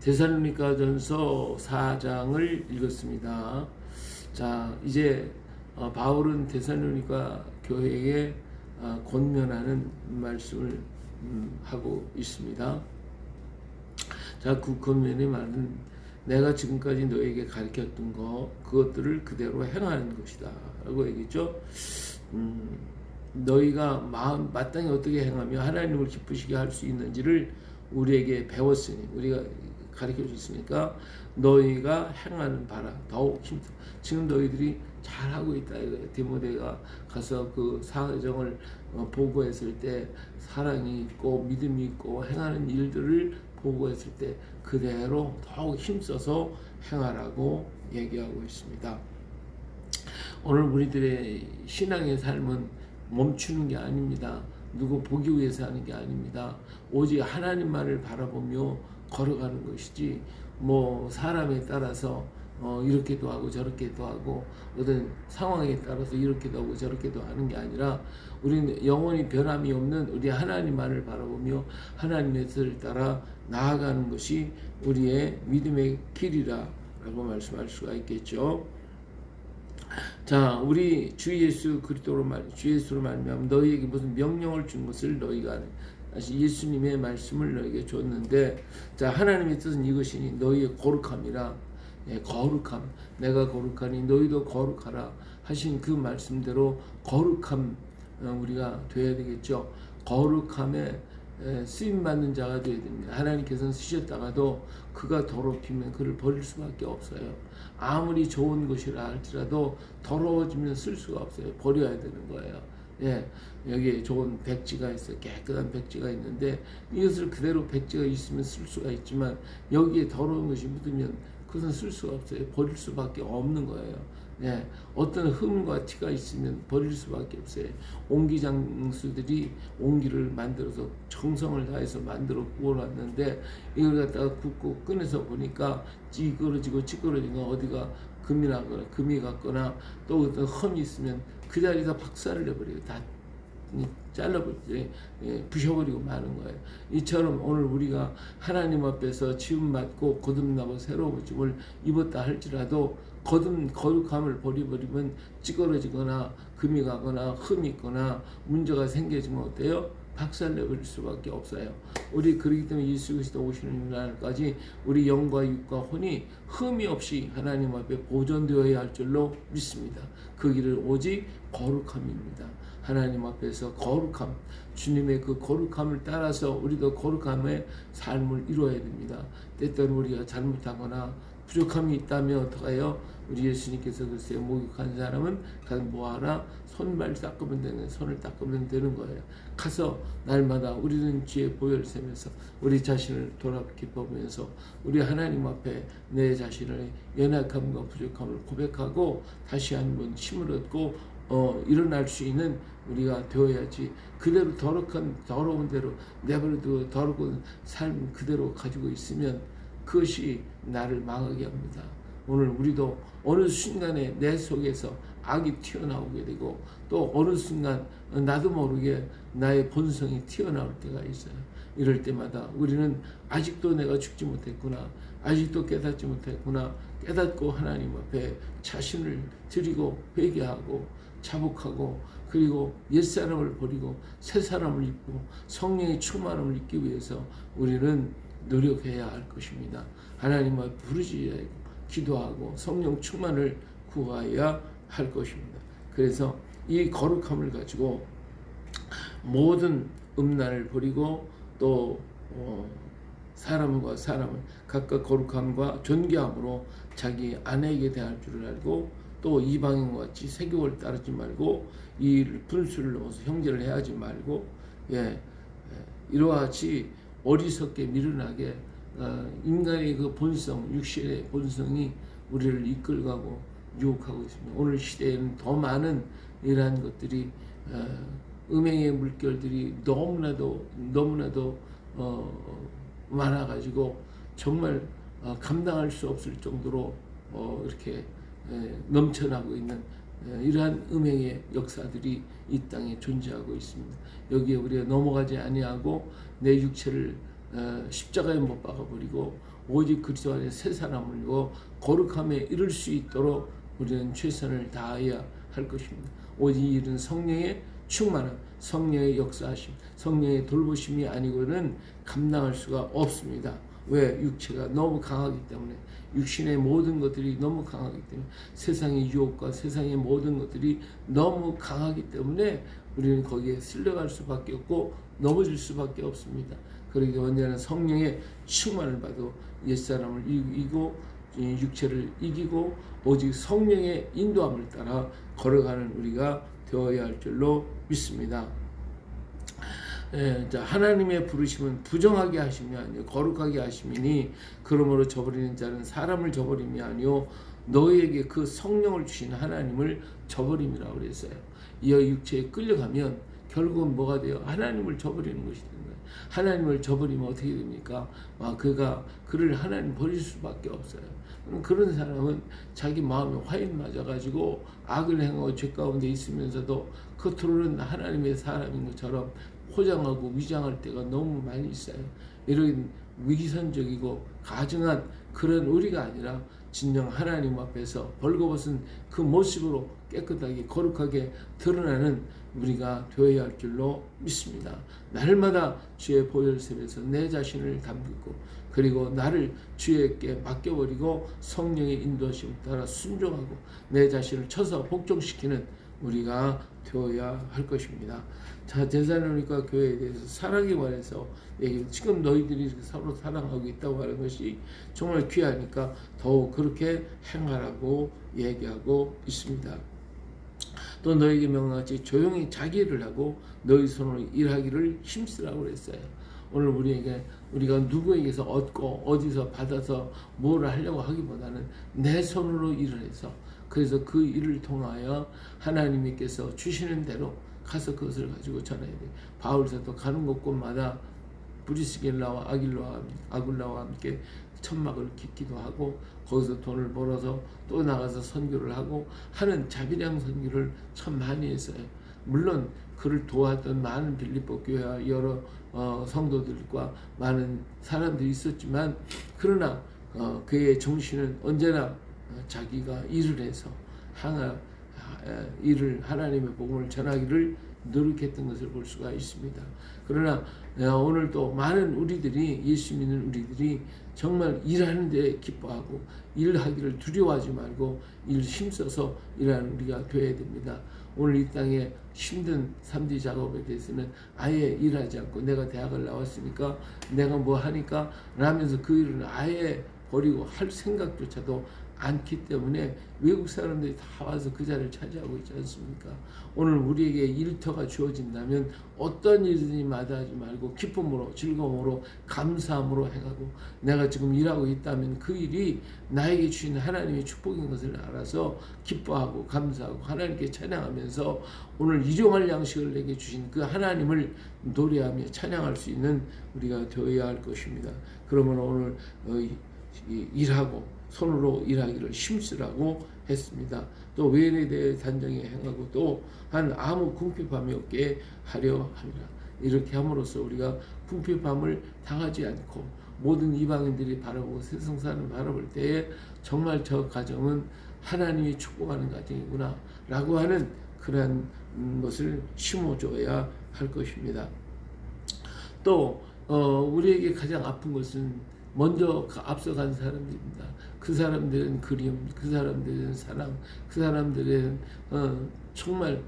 데살로니가전서 4장을 읽었습니다. 자, 이제 바울은 데살로니가 교회에 권면하는 말씀을 하고 있습니다. 자, 그 권면의 말은 내가 지금까지 너에게 가르쳤던 그것들을 그대로 행하는 것이다 라고 얘기했죠. 너희가 마땅히 어떻게 행하며 하나님을 기쁘시게 할 수 있는지를 우리에게 배웠으니, 우리가 가르쳐 줬으니까 너희가 행하는 바라 더욱 힘써. 지금 너희들이 잘하고 있다 이거예요. 디모데가 가서 그 사정을 보고했을 때 사랑이 있고 믿음이 있고 행하는 일들을 보고했을 때 그대로 더욱 힘써서 행하라고 얘기하고 있습니다. 오늘 우리들의 신앙의 삶은 멈추는 게 아닙니다. 누구 보기 위해서 하는 게 아닙니다. 오직 하나님만을 바라보며 걸어가는 것이지 뭐 사람에 따라서 이렇게도 하고 저렇게도 하고 어떤 상황에 따라서 이렇게도 하고 저렇게도 하는 게 아니라 우리는 영원히 변함이 없는 우리 하나님만을 바라보며 하나님의 뜻을 따라 나아가는 것이 우리의 믿음의 길이라 라고 말씀할 수가 있겠죠. 자, 우리 주 예수 그리스도로 주 예수로 말미암아 너희에게 무슨 명령을 준 것을 너희가 다시 예수님의 말씀을 너희에게 줬는데, 자, 하나님의 뜻은 이것이니 너희의 거룩함이라. 거룩함, 내가 거룩하니 너희도 거룩하라 하신 그 말씀대로 거룩함 우리가 되어야 되겠죠. 거룩함에 쓰임 받는 자가 되어야 됩니다. 하나님께서는 쓰셨다가도 그가 더럽히면 그를 버릴 수밖에 없어요. 아무리 좋은 것이라 할지라도 더러워지면 쓸 수가 없어요. 버려야 되는 거예요. 예, 여기에 좋은 백지가 있어요. 깨끗한 백지가 있는데 이것을 그대로 백지가 있으면 쓸 수가 있지만 여기에 더러운 것이 묻으면 그것은 쓸 수가 없어요. 버릴 수밖에 없는 거예요. 예, 어떤 흠과 티가 있으면 버릴 수밖에 없어요. 옹기장수들이 옹기를 만들어서 정성을 다해서 만들어 구워놨는데 이걸 갖다가 굽고 꺼내서 보니까 찌그러지고 어디가 금이 갔거나 또 어떤 흠이 있으면 그 자리에서 박살을 내버려요. 다 잘라버리지, 부셔버리고 마는 거예요. 이처럼 오늘 우리가 하나님 앞에서 지음받고 거듭나고 새로워짐을 입었다 할지라도 거룩함을 버려버리면 찌그러지거나 금이 가거나 흠이 있거나 문제가 생겨지면 어때요? 박살내버릴 수밖에 없어요. 우리 그렇기 때문에 예수 그리스도 오시는 날까지 우리 영과 육과 혼이 흠이 없이 하나님 앞에 보존되어야 할 줄로 믿습니다. 그 길은 오직 거룩함입니다. 하나님 앞에서 거룩함, 주님의 그 거룩함을 따라서 우리도 거룩함의 삶을 이루어야 됩니다. 때때로 우리가 잘못하거나 부족함이 있다면 어떡해요? 우리 예수님께서 글쎄요, 목욕한 사람은 가서 뭐하라? 손발 닦으면 되는, 손을 닦으면 되는 거예요. 가서 날마다 우리는 주의 보혈을 세면서 우리 자신을 돌아보면서 우리 하나님 앞에 내 자신의 연약함과 부족함을 고백하고 다시 한번 힘을 얻고 일어날 수 있는 우리가 되어야지. 그대로 더러운 대로 내버려두고 더러운 삶 그대로 가지고 있으면 그것이 나를 망하게 합니다. 오늘 우리도 어느 순간에 내 속에서 악이 튀어나오게 되고 또 어느 순간 나도 모르게 나의 본성이 튀어나올 때가 있어요. 이럴 때마다 우리는 아직도 내가 죽지 못했구나, 아직도 깨닫지 못했구나, 깨닫고 하나님 앞에 자신을 드리고 회개하고 자복하고 그리고 옛사람을 버리고 새사람을 입고 성령의 충만함을 입기 위해서 우리는 노력해야 할 것입니다. 하나님 앞에 부르짖어야 기도하고 성령 충만을 구하여야 할 것입니다. 그래서 이 거룩함을 가지고 모든 음란을 버리고 또 사람과 사람을 각각 거룩함과 존귀함으로 자기 아내에게 대할 줄을 알고 또 이방인과 같이 세교를 따르지 말고 이 분수를 넘어서 형제를 해하지 말고 이러하지 어리석게 미련하게 인간의 그 본성, 육신의 본성이 우리를 이끌고 유혹하고 있습니다. 오늘 시대에는 더 많은 이러한 것들이 음행의 물결들이 너무나도 많아가지고 정말 감당할 수 없을 정도로 이렇게 넘쳐나고 있는 이러한 음행의 역사들이 이 땅에 존재하고 있습니다. 여기에 우리가 넘어가지 아니하고 내 육체를 십자가에 못 박아버리고 오직 그리스도 안에 새 사람을 이고 거룩함에 이를 수 있도록 우리는 최선을 다해야 할 것입니다. 오직 이 일은 성령의 충만함, 성령의 역사하심, 성령의 돌보심이 아니고는 감당할 수가 없습니다. 왜? 육체가 너무 강하기 때문에, 육신의 모든 것들이 너무 강하기 때문에, 세상의 유혹과 세상의 모든 것들이 너무 강하기 때문에 우리는 거기에 쓸려갈 수밖에 없고 넘어질 수밖에 없습니다. 그러기 언제나 성령의 충만을 받아 옛사람을 이기고 육체를 이기고 오직 성령의 인도함을 따라 걸어가는 우리가 되어야 할 줄로 믿습니다. 하나님의 부르심은 부정하게 하심이 아니요 거룩하게 하심이니 그러므로 저버리는 자는 사람을 저버림이 아니요 너희에게 그 성령을 주신 하나님을 저버림이라고 그랬어요. 이어 육체에 끌려가면 결국은 뭐가 돼요? 하나님을 저버리는 것이 되는 거예요. 하나님을 저버리면 어떻게 됩니까? 그를 하나님 버릴 수밖에 없어요. 그런 사람은 자기 마음에 화인 맞아가지고 악을 행하고 죄 가운데 있으면서도 겉으로는 하나님의 사람인 것처럼 포장하고 위장할 때가 너무 많이 있어요. 이런 위선적이고 가증한 그런 우리가 아니라 진정 하나님 앞에서 벌거벗은 그 모습으로 깨끗하게 거룩하게 드러나는 우리가 되어야 할 줄로 믿습니다. 날마다 주의 보혈샘에서 내 자신을 담그고 그리고 나를 주에게 맡겨버리고 성령의 인도하심을 따라 순종하고 내 자신을 쳐서 복종시키는 우리가 되어야 할 것입니다. 자, 데살로니가 교회에 대해서 사랑에 관해서 얘기해. 지금 너희들이 서로 사랑하고 있다고 하는 것이 정말 귀하니까 더욱 그렇게 행하라고 얘기하고 있습니다. 또 너에게 명령하지 조용히 자기 일을 하고 너희 손으로 일하기를 힘쓰라고 그랬어요. 오늘 우리가 누구에게서 얻고 어디서 받아서 뭘 하려고 하기보다는 내 손으로 일을 해서 그래서 그 일을 통하여 하나님께서 주시는 대로 가서 그것을 가지고 전해야 돼. 바울사도 가는 곳곳마다 브리스길라와 아굴라와 함께 천막을 깃기도 하고 거기서 돈을 벌어서 또 나가서 선교를 하고 하는 자비량 선교를 참 많이 했어요. 물론 그를 도왔던 많은 빌립보 교회와 여러 성도들과 많은 사람들이 있었지만 그러나 그의 정신은 언제나 자기가 일을 해서 하나님의 복음을 전하기를 노력했던 것을 볼 수가 있습니다. 그러나 오늘도 많은 우리들이 예수 믿는 우리들이 정말 일하는 데 기뻐하고 일하기를 두려워하지 말고 일 힘써서 일하는 우리가 되어야 됩니다. 오늘 이 땅에 힘든 3D 작업에 대해서는 아예 일하지 않고 내가 대학을 나왔으니까 내가 뭐 하니까 라면서 그 일은 아예 버리고 할 생각조차도 않기 때문에 외국 사람들이 다 와서 그 자리를 차지하고 있지 않습니까? 오늘 우리에게 일터가 주어진다면 어떤 일이든지 마다하지 말고 기쁨으로 즐거움으로 감사함으로 행하고 내가 지금 일하고 있다면 그 일이 나에게 주신 하나님의 축복인 것을 알아서 기뻐하고 감사하고 하나님께 찬양하면서 오늘 일용할 양식을 내게 주신 그 하나님을 노래하며 찬양할 수 있는 우리가 되어야 할 것입니다. 그러면 오늘 일하고 손으로 일하기를 힘쓰라고 했습니다. 또 외인에 대해 단정히 행하고 또 아무 궁핍함이 없게 하려 합니다. 이렇게 함으로써 우리가 궁핍함을 당하지 않고 모든 이방인들이 바라보고 세상 사람을 바라볼 때에 정말 저 가정은 하나님이 축복하는 가정이구나 라고 하는 그런 것을 심어줘야 할 것입니다. 또 우리에게 가장 아픈 것은 먼저 앞서간 사람들입니다. 그 사람들은 그리움, 그 사람들은 사랑, 그 사람들은 정말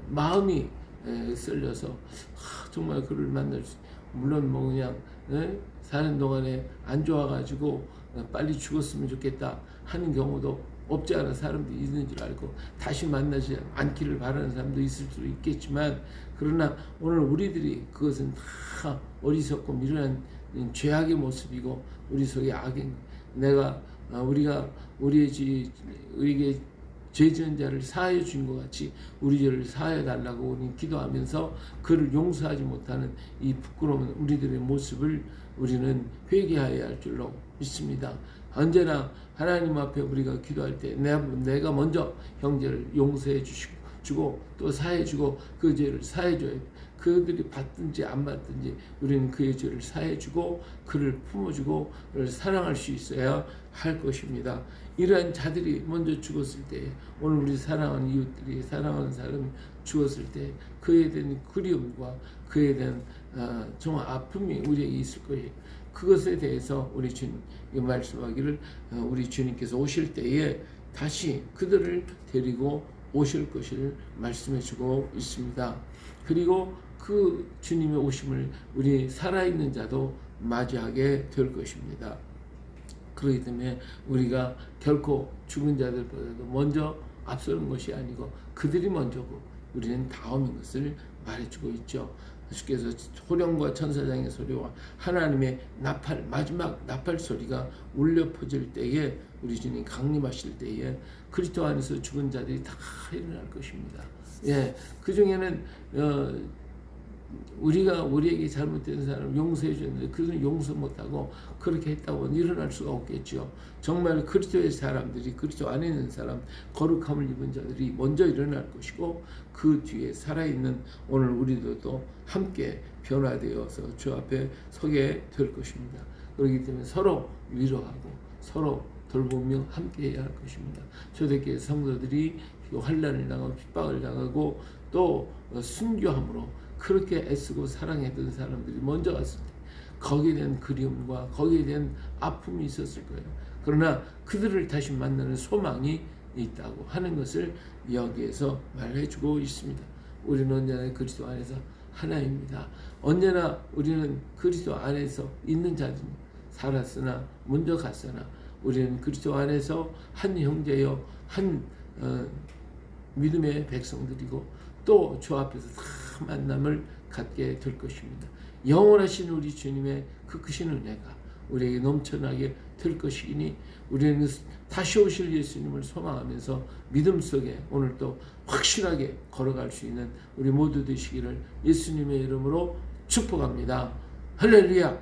마음이 썰려서 정말 그를 만날 수, 물론 뭐 그냥 사는 동안에 안 좋아가지고 빨리 죽었으면 좋겠다 하는 경우도 없지 않은 사람들이 있는 줄 알고 다시 만나지 않기를 바라는 사람도 있을 수도 있겠지만 그러나 오늘 우리들이 그것은 다 어리석고 미련한 죄악의 모습이고 우리 속에 악인 우리가 우리에게 죄 지은 자를 사하여 준 것 같이 우리 죄를 사하여 달라고 우리는 기도하면서 그를 용서하지 못하는 이 부끄러운 우리들의 모습을 우리는 회개해야 할 줄로 믿습니다. 언제나 하나님 앞에 우리가 기도할 때 내가 먼저 형제를 용서해 주고 또 사해 주고 그 죄를 사해 줘야 돼. 그들이 받든지 안 받든지 우리는 그의 죄를 사해주고 그를 품어주고 그를 사랑할 수 있어야 할 것입니다. 이러한 자들이 먼저 죽었을 때, 오늘 우리 사랑하는 이웃들이, 사랑하는 사람이 죽었을 때 그에 대한 그리움과 그에 대한 정말 아픔이 우리에게 있을 거예요. 그것에 대해서 우리 주님 말씀하기를, 우리 주님께서 오실 때에 다시 그들을 데리고 오실 것을 말씀해 주고 있습니다. 그리고 그 주님의 오심을 우리 살아있는 자도 맞이하게 될 것입니다. 그렇기 때문에 우리가 결코 죽은 자들보다도 먼저 앞서는 것이 아니고 그들이 먼저고 우리는 다음인 것을 말해주고 있죠. 주께서 호령과 천사장의 소리와 하나님의 나팔, 마지막 나팔 소리가 울려 퍼질 때에, 우리 주님 강림하실 때에 그리스도 안에서 죽은 자들이 다 일어날 것입니다. 예, 그 중에는 우리가 우리에게 잘못된 사람을 용서해 주는데 그들은 용서 못하고 그렇게 했다고 일어날 수가 없겠죠. 정말 그리스도의 사람들이, 그리스도 안에 있는 사람, 거룩함을 입은 자들이 먼저 일어날 것이고 그 뒤에 살아있는 오늘 우리들도 함께 변화되어서 주 앞에 서게 될 것입니다. 그렇기 때문에 서로 위로하고 서로 돌보며 함께 해야 할 것입니다. 초대교회 성도들이 환난을 당하고 핍박을 당하고 또 순교함으로 그렇게 애쓰고 사랑했던 사람들이 먼저 갔을 때 거기에 대한 그리움과 거기에 대한 아픔이 있었을 거예요. 그러나 그들을 다시 만나는 소망이 있다고 하는 것을 여기에서 말해주고 있습니다. 우리는 언제나 그리스도 안에서 하나입니다. 언제나 우리는 그리스도 안에서 있는 자들이 살았으나 먼저 갔으나 우리는 그리스도 안에서 한 형제요 한 믿음의 백성들이고 또 주 앞에서 다 만남을 갖게 될 것입니다. 영원하신 우리 주님의 그 크신 은혜가 우리에게 넘쳐나게 될 것이니 우리는 다시 오실 예수님을 소망하면서 믿음 속에 오늘 또 확실하게 걸어갈 수 있는 우리 모두 되시기를 예수님의 이름으로 축복합니다. 할렐루야.